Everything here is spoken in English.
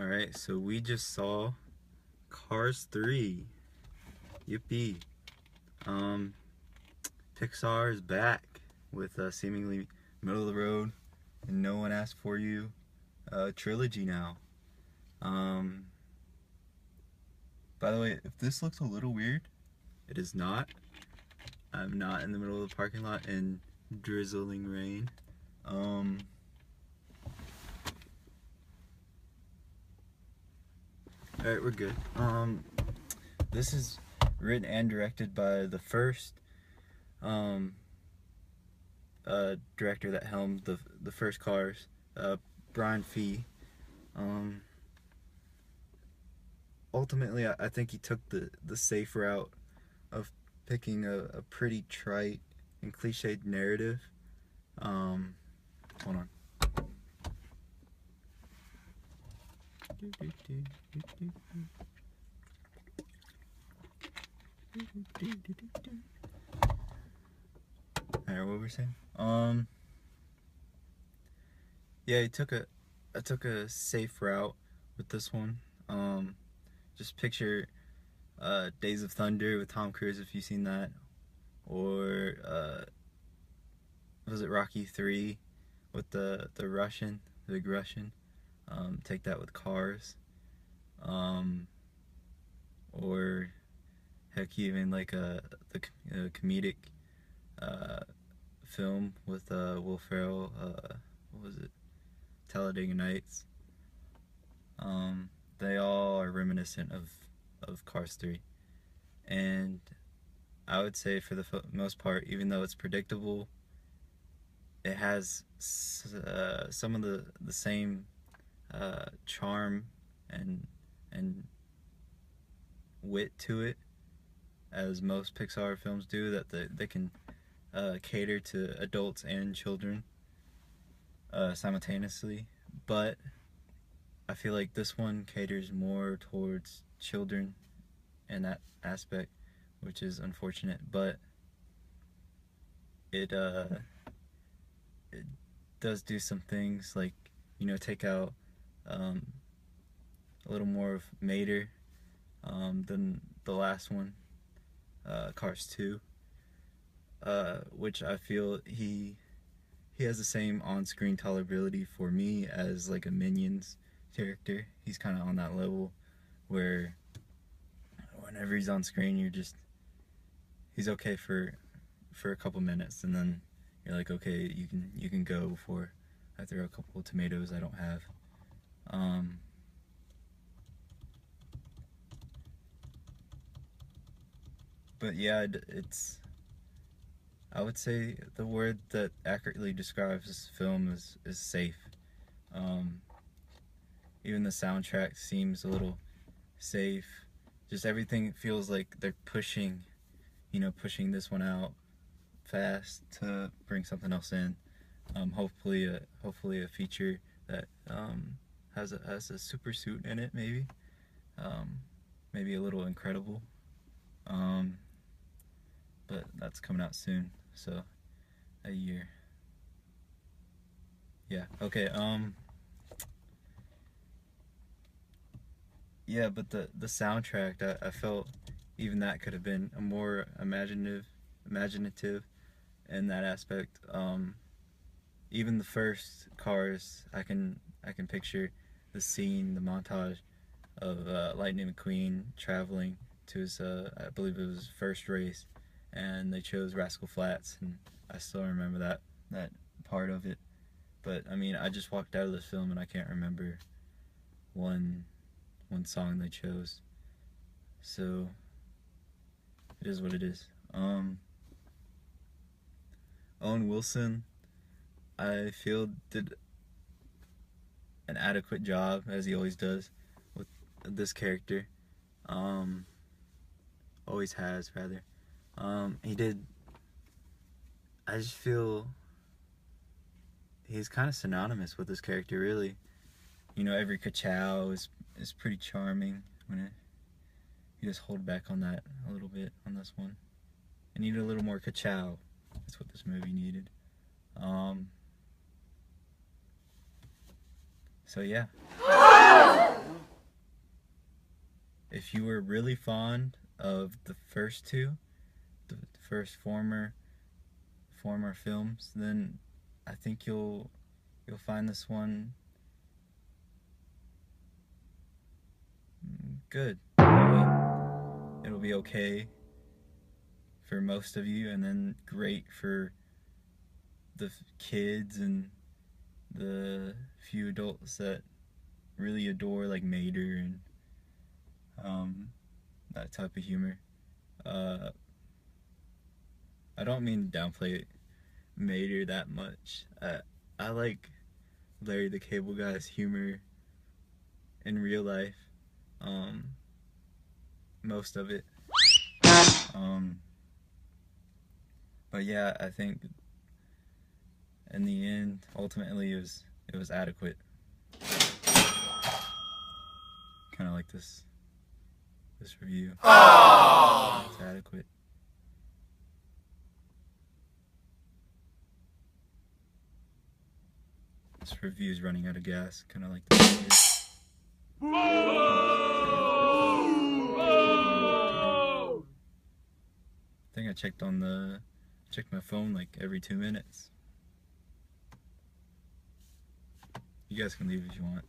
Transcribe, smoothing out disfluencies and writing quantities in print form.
Alright, so we just saw Cars 3. Yippee. Um, Pixar is back with a seemingly middle of the road and no one asked for you trilogy now. By the way, if this looks a little weird, it is not. I'm not in the middle of the parking lot in drizzling rain. Alright, we're good. This is written and directed by the first director that helmed the first Cars, Brian Fee. Ultimately, I think he took the safe route of picking a pretty trite and cliched narrative. Hold on. Alright, what were we saying? Yeah, I took a safe route with this one. Just picture Days of Thunder with Tom Cruise, if you've seen that, or was it Rocky 3 with the Russian, the big Russian? Take that with Cars, or heck, even like the comedic film with Will Ferrell. What was it? Talladega Nights. They all are reminiscent of Cars 3, and I would say for the most part, even though it's predictable, it has some of the same charm and wit to it as most Pixar films do, that they can cater to adults and children simultaneously. But I feel like this one caters more towards children in that aspect, which is unfortunate, but it does do some things like, take out a little more of Mater than the last one, Cars 2, which I feel he has the same on-screen tolerability for me as like a Minions character. He's kind of on that level where whenever he's on screen, he's okay for a couple minutes, and then you're like, okay, you can go before I throw a couple of tomatoes I don't have. But yeah, I would say the word that accurately describes this film is safe. Even the soundtrack seems a little safe. Just everything feels like they're pushing this one out fast to bring something else in. Hopefully a feature that has a super suit in it, maybe. Maybe a little Incredible. But that's coming out soon, so a year. Yeah. Okay. Yeah, but the soundtrack, I felt even that could have been a more imaginative in that aspect. Even the first Cars, I can picture the scene, the montage of Lightning McQueen traveling to his, I believe it was his first race, and they chose Rascal Flatts, and I still remember that part of it. But I mean, I just walked out of this film and I can't remember one song they chose, so it is what it is. Owen Wilson, I feel, did an adequate job, as he always does, with this character. Always has, rather. He did. I just feel he's kind of synonymous with this character, really. Every ka-chow is pretty charming. You just hold back on that a little bit on this one. I needed a little more ka-chow. That's what this movie needed. So yeah. if you were really fond of the first two, the first former films, then I think you'll find this one good. It'll be okay for most of you, and then great for the kids and the few adults that really adore like Mater and that type of humor. I don't mean to downplay Mater that much. I like Larry the Cable Guy's humor in real life. Most of it. But yeah, I think in the end, ultimately, it was adequate. Kind of like this review. Oh! It's adequate. This review's running out of gas, kind of like this. I think I checked my phone like every 2 minutes. You guys can leave if you want.